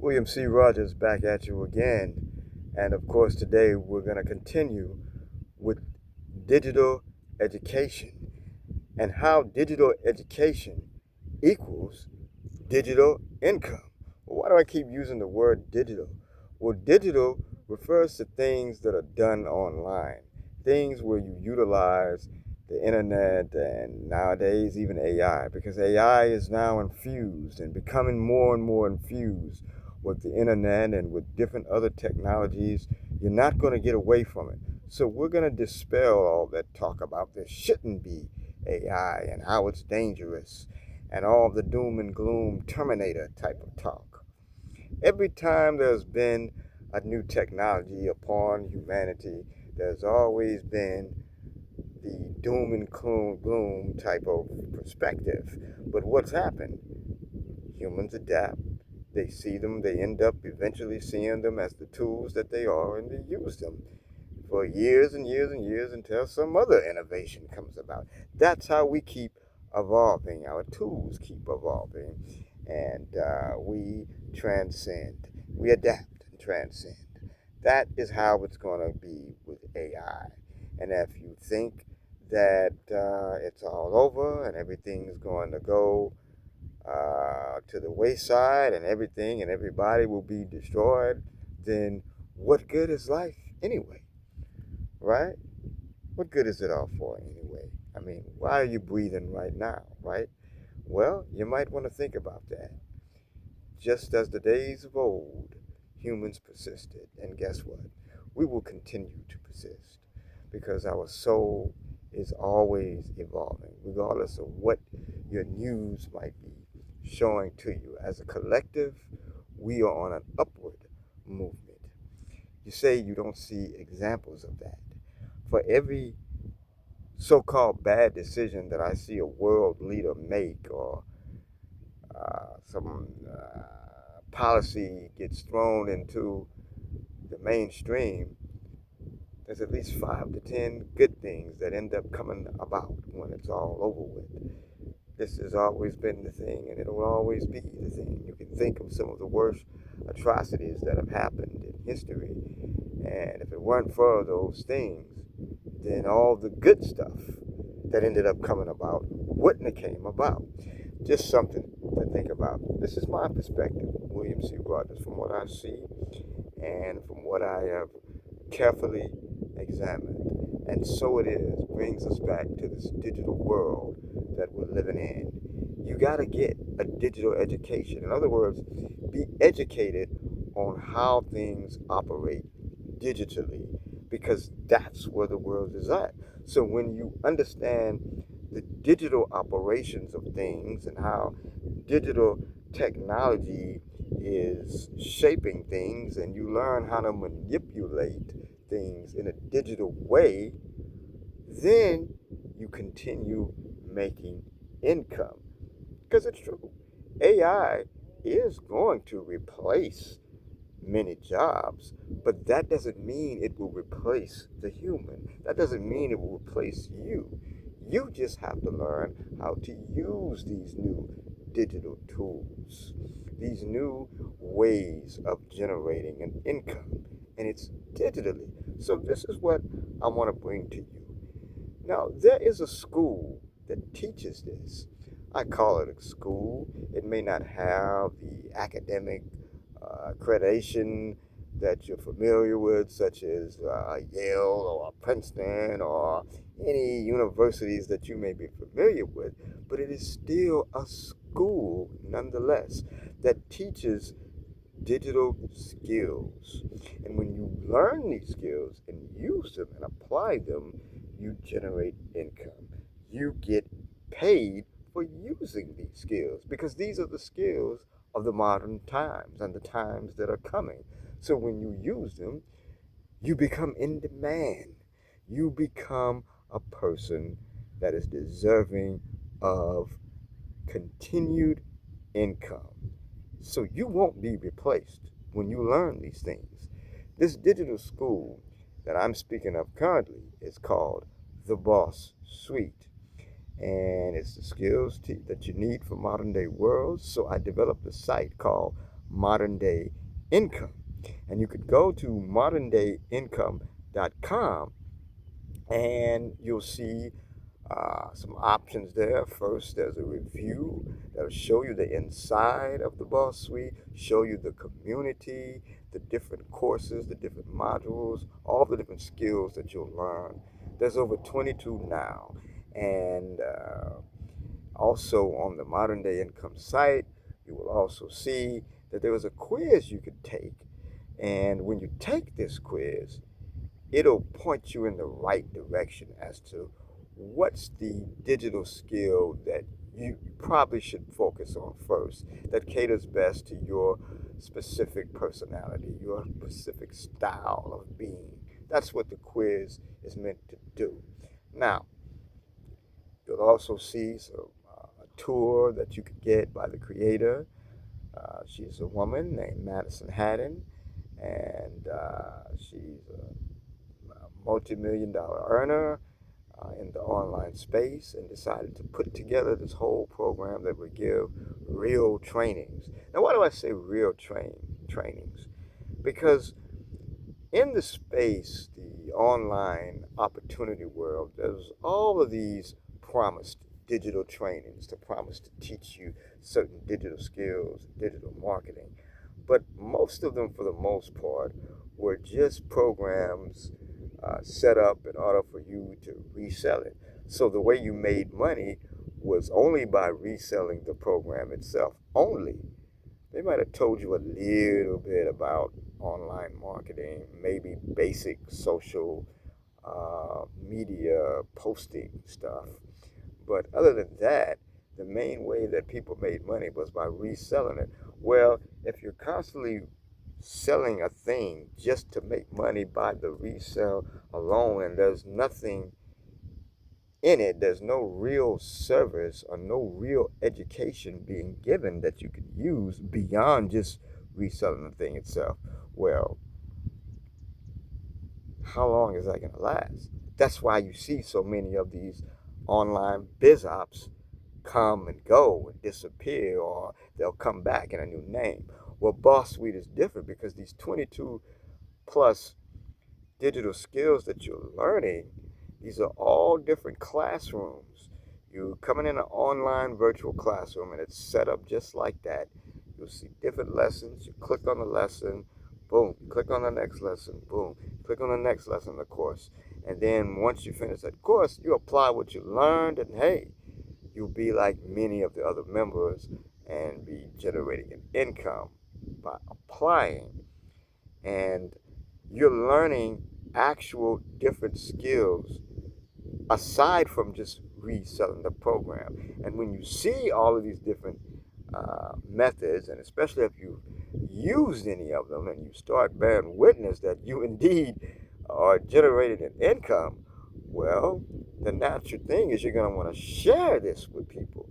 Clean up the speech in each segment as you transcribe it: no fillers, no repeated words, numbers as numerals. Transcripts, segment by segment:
William C. Rogers back at you again. And of course, today we're going to continue with digital education and how digital education equals digital income. Well, why do I keep using the word digital? Well, digital refers to things that are done online, things where you utilize the internet and nowadays even AI, because AI is now infused and becoming more and more infused with the internet and with different other technologies. You're not going to get away from it. So we're going to dispel all that talk about there shouldn't be AI and how it's dangerous and all the doom and gloom Terminator type of talk. Every time there's been a new technology upon humanity, there's always been the doom and gloom type of perspective. But what's happened? Humans adapt. They see them, they end up eventually seeing them as the tools that they are, and they use them for years and years and years until some other innovation comes about. That's how we keep evolving. Our tools keep evolving, and we transcend. We adapt and transcend. That is how it's going to be with AI. And if you think that it's all over and everything's going to go to the wayside and everything and everybody will be destroyed, then what good is life anyway? Right? What good is it all for anyway? I mean, why are you breathing right now, right? Well, you might want to think about that. Just as the days of old, humans persisted. And guess what? We will continue to persist because our soul is always evolving, regardless of what your news might be showing to you. As a collective, we are on an upward movement. You say you don't see examples of that. For every so-called bad decision that I see a world leader make, or some policy gets thrown into the mainstream, there's at least 5 to 10 good things that end up coming about when it's all over with. This has always been the thing, and it will always be the thing. You can think of some of the worst atrocities that have happened in history, and if it weren't for those things, then all the good stuff that ended up coming about wouldn't have came about. Just something to think about. This is my perspective, William C. Rogers, from what I see and from what I have carefully examined. And so it is, brings us back to this digital world that we're living in. You got to get a digital education. In other words, be educated on how things operate digitally, because that's where the world is at. So when you understand the digital operations of things and how digital technology is shaping things, and you learn how to manipulate things in a digital way, then you continue making income. Because it's true. AI is going to replace many jobs, but that doesn't mean it will replace the human. That doesn't mean it will replace you. You just have to learn how to use these new digital tools, these new ways of generating an income, and it's digitally. So this is what I want to bring to you. Now, there is a school that teaches this. I call it a school. It may not have the academic accreditation that you're familiar with, such as Yale or Princeton or any universities that you may be familiar with, but it is still a school nonetheless that teaches digital skills. And when you learn these skills and use them and apply them, you generate income. You get paid for using these skills, because these are the skills of the modern times and the times that are coming. So when you use them, you become in demand. You become a person that is deserving of continued income. So you won't be replaced when you learn these things. This digital school that I'm speaking of currently is called the Boss Suite. And it's the skills that you need for modern day world. So I developed a site called modern day income. And you could go to moderndayincome.com and you'll see some options there. First, there's a review that'll show you the inside of the Boss Suite, show you the community, the different courses, the different modules, all the different skills that you'll learn. There's over 22 now. And also on the Modern Day Income site, you will also see that there is a quiz you could take. And when you take this quiz, it'll point you in the right direction as to what's the digital skill that you probably should focus on first that caters best to your specific personality, your specific style of being. That's what the quiz is meant to do. Now, you'll also see a tour that you could get by the creator. She's a woman named Madison Haddon, and she's a multi-million-dollar earner in the online space, and decided to put together this whole program that would give real trainings. Now, why do I say real trainings? Because in the space, the online opportunity world, there's all of these promised digital trainings to promise to teach you certain digital skills, digital marketing. But most of them, for the most part, were just programs set up in order for you to resell it. So the way you made money was only by reselling the program itself. Only. They might have told you a little bit about online marketing, maybe basic social media posting stuff. But other than that, the main way that people made money was by reselling it. Well, if you're constantly selling a thing just to make money by the resale alone, and there's nothing in it, there's no real service or no real education being given that you could use beyond just reselling the thing itself, well, how long is that going to last? That's why you see so many of these online biz ops come and go and disappear, or they'll come back in a new name. Well, Boss Suite is different because these 22 plus digital skills that you're learning, these are all different classrooms. You come in an online virtual classroom and it's set up just like that. You'll see different lessons. You click on the lesson, boom. Click on the next lesson, boom. Click on the next lesson of the course. And then once you finish that course, you apply what you learned, and hey, you'll be like many of the other members and be generating an income by applying. And you're learning actual different skills aside from just reselling the program. And when you see all of these different methods, and especially if you used any of them and you start bearing witness that you indeed are generating an income, well, the natural thing is you're going to want to share this with people.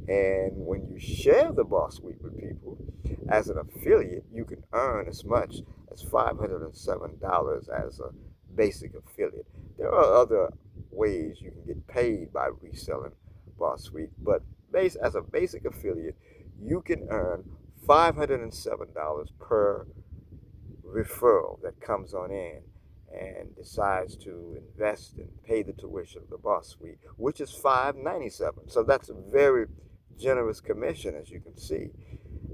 And when you share the Boss Suite with people, as an affiliate, you can earn as much as $507 as a basic affiliate. There are other ways you can get paid by reselling Boss Suite, but as a basic affiliate, you can earn $507 per referral that comes on in and decides to invest and pay the tuition of the Boss Suite, which is $597. So that's a very generous commission, as you can see.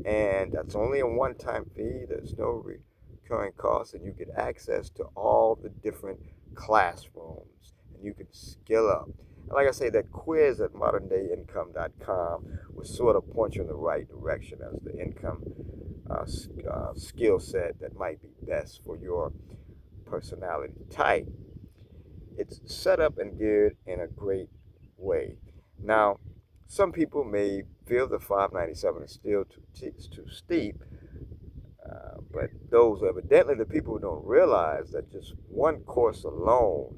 And that's only a one-time fee. There's no recurring costs, and you get access to all the different classrooms, and you can skill up. And like I say, that quiz at moderndayincome.com will sort of point you in the right direction as the income skill set that might be best for your personality type. It's set up and geared in a great way. Now, some people may feel the $597 is still too steep, but those evidently the people who don't realize that just one course alone,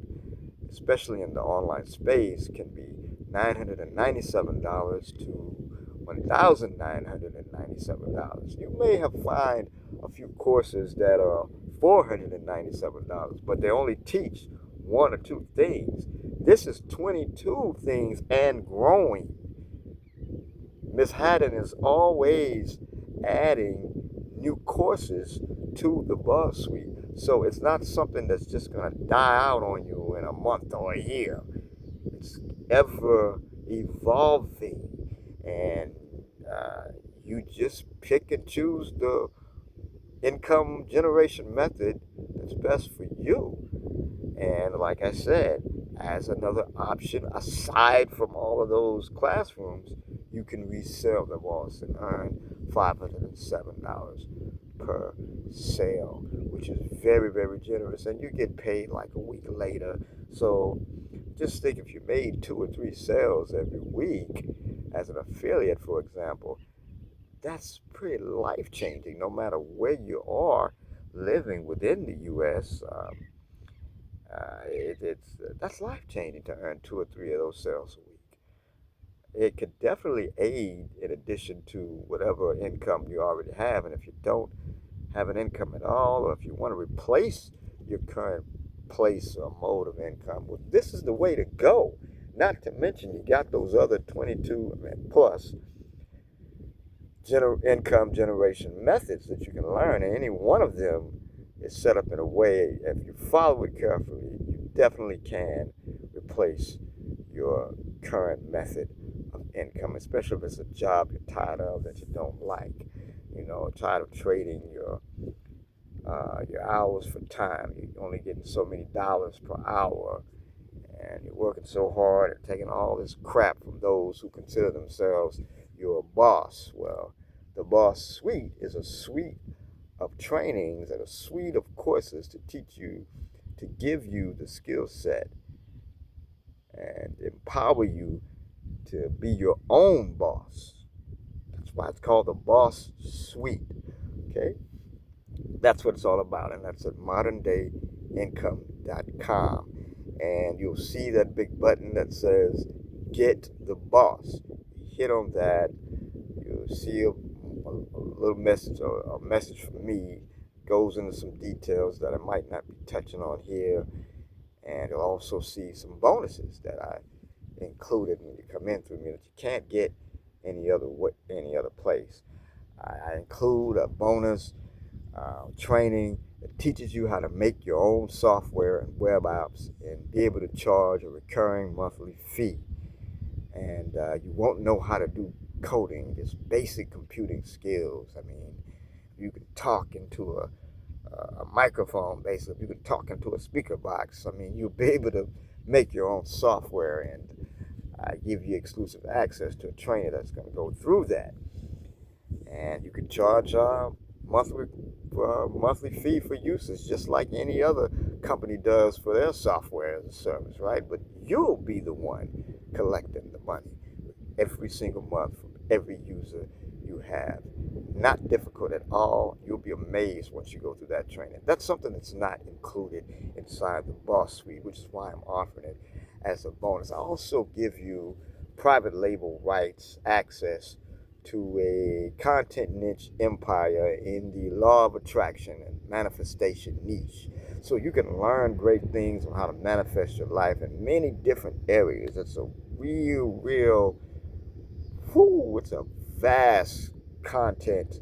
especially in the online space, can be $997 to $1,997. You may have find a few courses that are $497, but they only teach one or two things. This is 22 things and growing. Miss Haddon is always adding new courses to the Boss Suite. So it's not something that's just going to die out on you in a month or a year. It's ever evolving, and you just pick and choose the income generation method that's best for you. And like I said, as another option, aside from all of those classrooms, you can resell the Boss and earn $507 per sale, which is very, very generous. And you get paid like a week later. So just think, if you made 2 or 3 sales every week as an affiliate, for example, that's pretty life changing no matter where you are living within the U.S. That's life changing to earn 2 or 3 of those sales a week. It could definitely aid in addition to whatever income you already have. And if you don't have an income at all, or if you want to replace your current place or mode of income, well, this is the way to go. Not to mention, you got those other 22 plus income generation methods that you can learn, and any one of them is set up in a way, if you follow it carefully, you definitely can replace your current method of income, especially if it's a job you're tired of that you don't like. Tired of trading your hours for time. You're only getting so many dollars per hour, and you're working so hard and taking all this crap from those who consider themselves your boss. Well, the Boss Suite is a suite of trainings and a suite of courses to teach you, to give you the skill set and empower you to be your own boss. That's why it's called the Boss Suite. Okay? That's what it's all about, and that's at moderndayincome.com. And you'll see that big button that says Get the Boss. Hit on that. You'll see a little message, or a message from me, goes into some details that I might not be touching on here. And you'll also see some bonuses that I included when you come in through me that you can't get any other place. I include a bonus training that teaches you how to make your own software and web apps and be able to charge a recurring monthly fee. And you won't know how to do coding, just basic computing skills. I mean, you can talk into a microphone, basically. You can talk into a speaker box. I mean, you'll be able to make your own software, and give you exclusive access to a trainer that's going to go through that. And you can charge monthly fee for usage, just like any other company does for their software as a service, right? But you'll be the one collecting the money every single month from every user you have. Not difficult at all. You'll be amazed once you go through that training. That's something that's not included inside the Boss Suite, which is why I'm offering it as a bonus. I also give you private label rights access to a content niche empire in the law of attraction and manifestation niche. So you can learn great things on how to manifest your life in many different areas. It's a it's a vast content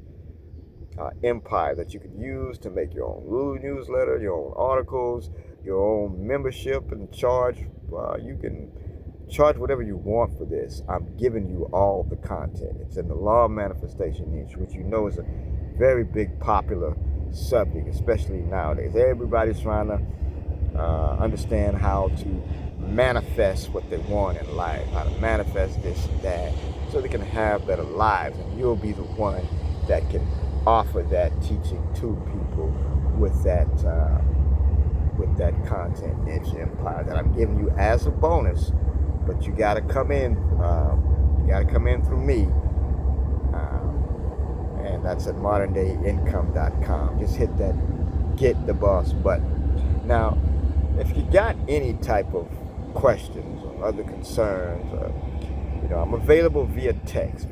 empire that you can use to make your own newsletter, your own articles, your own membership, and charge. You can charge whatever you want for this. I'm giving you all the content. It's in the law of manifestation niche, which you know is a very big popular subject, especially nowadays. Everybody's trying to understand how to manifest what they want in life, how to manifest this and that, so they can have better lives. And you'll be the one that can offer that teaching to people with that content niche empire that I'm giving you as a bonus. But you got to come in. You got to come in through me, and that's at moderndayincome.com. Just hit that Get the Boss button. Now, if you got any type of questions or other concerns, I'm available via text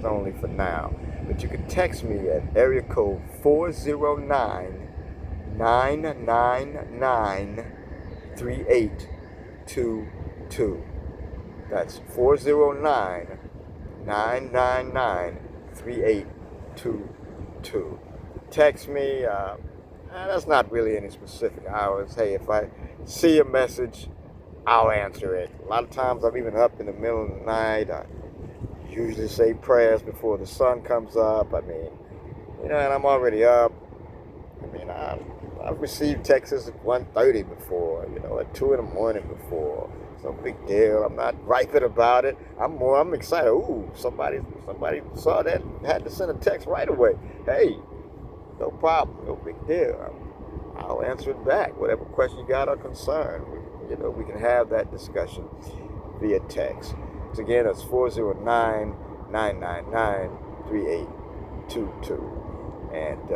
only for now. But you can text me at area code 409-999-3822. That's 409-999-3822. text me. That's not really any specific hours. Hey, if I see a message, I'll answer it. A lot of times I'm even up in the middle of the night. I usually say prayers before the sun comes up. I mean, and I'm already up. I mean, I've received texts at 1:30 before, at 2 in the morning before. It's no big deal. I'm not griping about it. I'm excited. Ooh, somebody saw that and had to send a text right away. Hey, no problem, no big deal. I'll answer it back. Whatever question you got or concern, we can have that discussion via text. So again, it's 409-999-3822. And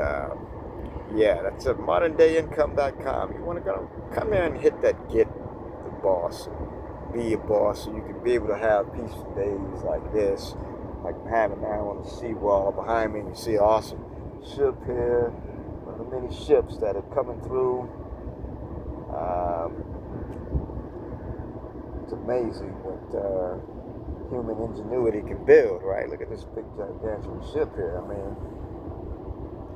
yeah, that's at moderndayincome.com. You want to come in and hit that get the boss, be a boss, so you can be able to have peaceful days like this, like I'm having now on the seawall behind me. And you see an awesome ship here, one of the many ships that are coming through. It's amazing what human ingenuity can build, right? Look at this big gigantic ship here. I mean,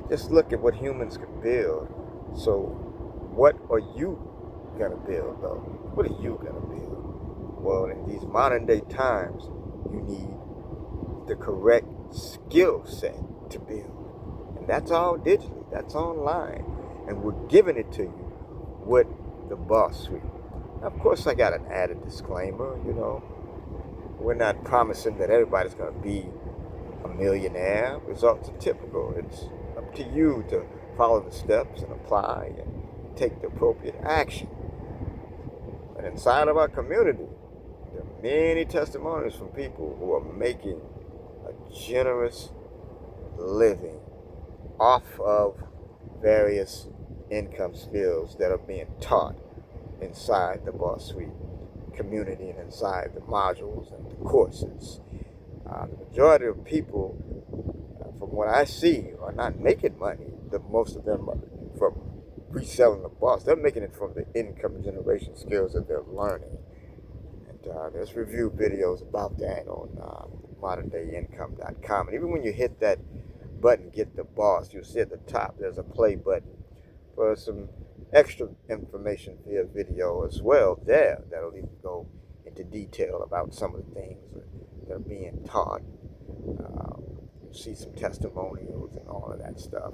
just look at what humans can build. So what are you gonna build though? What are you gonna build? Well, in these modern day times, you need the correct skill set to build. And that's all digitally, that's online. And we're giving it to you with the Boss Suite. Now, of course, I got an added disclaimer, we're not promising that everybody's gonna be a millionaire. Results are typical. It's up to you to follow the steps and apply and take the appropriate action. And inside of our community, there are many testimonies from people who are making a generous living off of various income skills that are being taught inside the Boss Suite community and inside the modules and the courses. The majority of people, from what I see, are not making money. Most of them are from reselling the boss. They're making it from the income generation skills that they're learning. And there's review videos about that on moderndayincome.com. And even when you hit that button, Get the Boss, you'll see at the top there's a play button for some extra information via video as well there. That'll even go into detail about some of the things that are being taught. You'll see some testimonials and all of that stuff.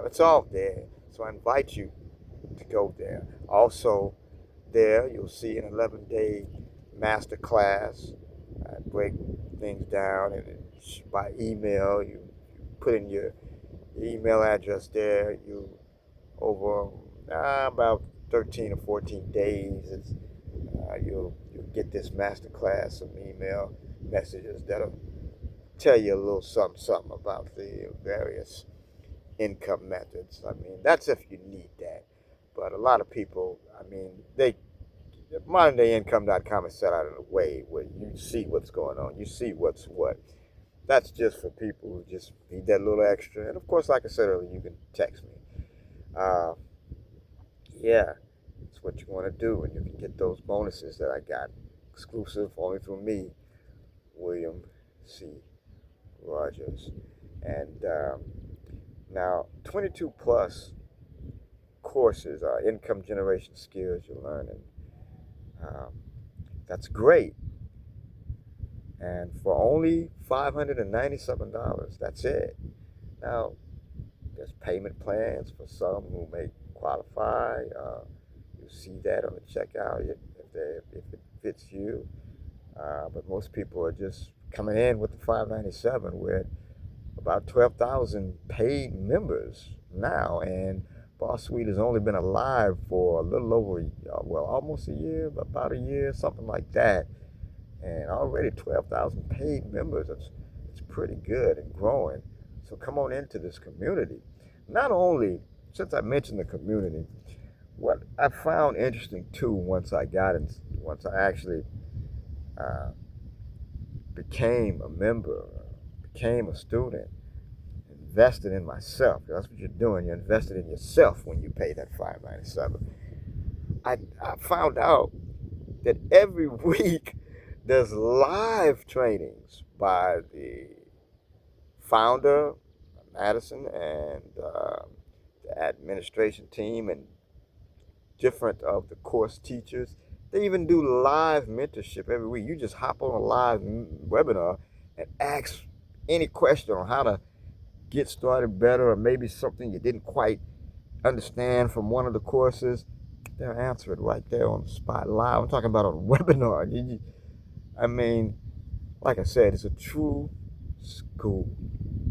It's all there. So I invite you to go there. Also, there you'll see an 11-day master class. I break things down and by email. You put in your email address there. You over about 13 or 14 days, you'll get this master class, some email messages that'll tell you a little something about the various income methods. I mean, that's if you need that. But a lot of people, moderndayincome.com is set out in a way where you see what's going on. You see what's what. That's just for people who just need that little extra. And of course, like I said earlier, you can text me. Yeah, it's what you want to do, and you can get those bonuses that I got exclusive only through me, William C. Rogers. And now 22 plus courses are income generation skills you're learning. That's great. And for only $597, that's it. Now, there's payment plans for some who may qualify. You'll see that on the checkout if it fits you. But most people are just coming in with the $597 with about 12,000 paid members now. And Boss Suite has only been alive for a little over, almost a year, about a year, something like that. And already 12,000 paid members. It's pretty good and growing. So come on into this community. Not only, since I mentioned the community, what I found interesting too once I actually became a member, became a student, invested in myself. That's what you're doing. You're invested in yourself when you pay that $597. I found out that every week there's live trainings by the founder, Addison and the administration team and different of the course teachers. They even do live mentorship every week. You just hop on a live webinar and ask any question on how to get started better, or maybe something you didn't quite understand from one of the courses. They'll answer it right there on the spot live. I'm talking about a webinar. I mean, like I said, it's a true school.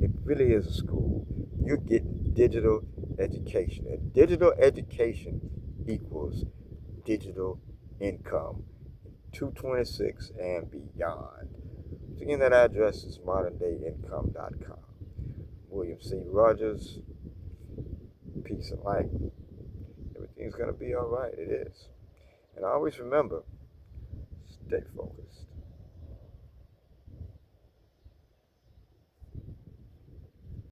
It really is a school. You're getting digital education. And digital education equals digital income. 226 and beyond. Again, that address is moderndayincome.com. William C. Rogers, peace and light. Everything's going to be all right. It is. And always remember, stay focused.